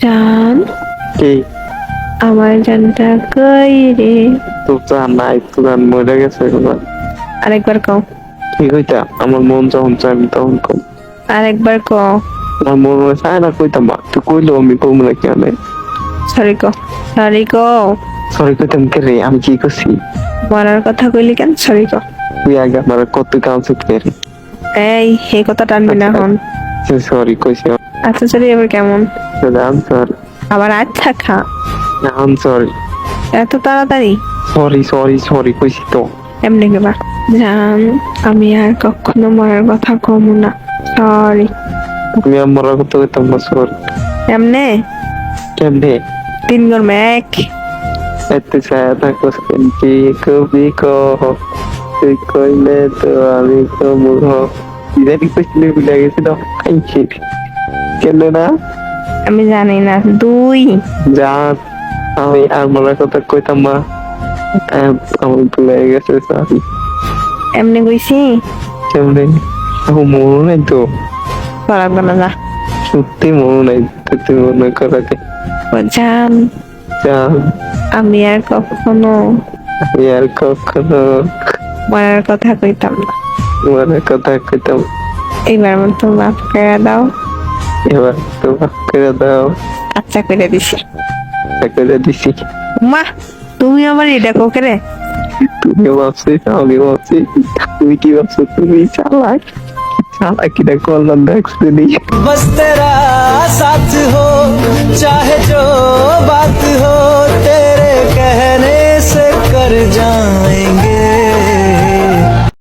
জান, কি আমার জানটা কই রে? তো জান নাই, তো জান মরে গেছে এবার। আরেকবার কও, কি কইতা? আমার মন যখন চাই আমি তখন কম। আরেকবার কও। আমার মন মনে চায় না কইতাম, বা তুই কইলো আমি কম না কেন? সরি কও, সরি কও। সরি কইতাম কে রে? আমি কি করছি? মরার কথা কইলি কেন? সরি কও। তুই আগে আমার কত কাউন্সিল কে রে? এই কথা টানবি না এখন। সরি কইছি। আচ্ছা সরি, এবার কেমন? জান সরি, আবার আচ্ছা খা। জান সরি, এত তাড়াতাড়ি? সরি সরি সরি কইছি তো। এমনি কেবা? জান, আমি আর কখনো মরার কথা কমু না। সরি। আমি আমার কত কইতাম না, সরি। এমনে কেমনে? 3 গরমে 1। এত ছায়া থাকো কি কবি কহ, তুই কইলে তো আমি কমুহ। ইদানি কইছিলে ভুলে গেছি তো। খাইছি কেন না? আমি জানি না। 2। জান, আমি আর মরার কথা কইতাম না। আমার ভুলে গেছে, সরি। এমনি কইছি? কেমনে? আমার মনে নাই তো, লাগবে না, যা। সত্যি মনে নাই তো, তুই মনে করাতে। জান, জান, আমি আর কখনো আমি আর কখনো মরার কথা কইতাম না। মরার কথা কইতাম। এইবার মতো মাফ করে দাও। এবার তো মাফ করে দাও। আচ্ছা করে দিছি। করে দিছি। মা, তুমি আমার এটা কোকে রে? তুমি ভাবছিস, আমি ভাবছি। তুমি কি ভাবছো? তুমি চালাক, চালাকিটা করলাম দেখছি। बस तेरा साथ हो, चाहे जो बात हो, तेरे कहने से कर जाएंगे।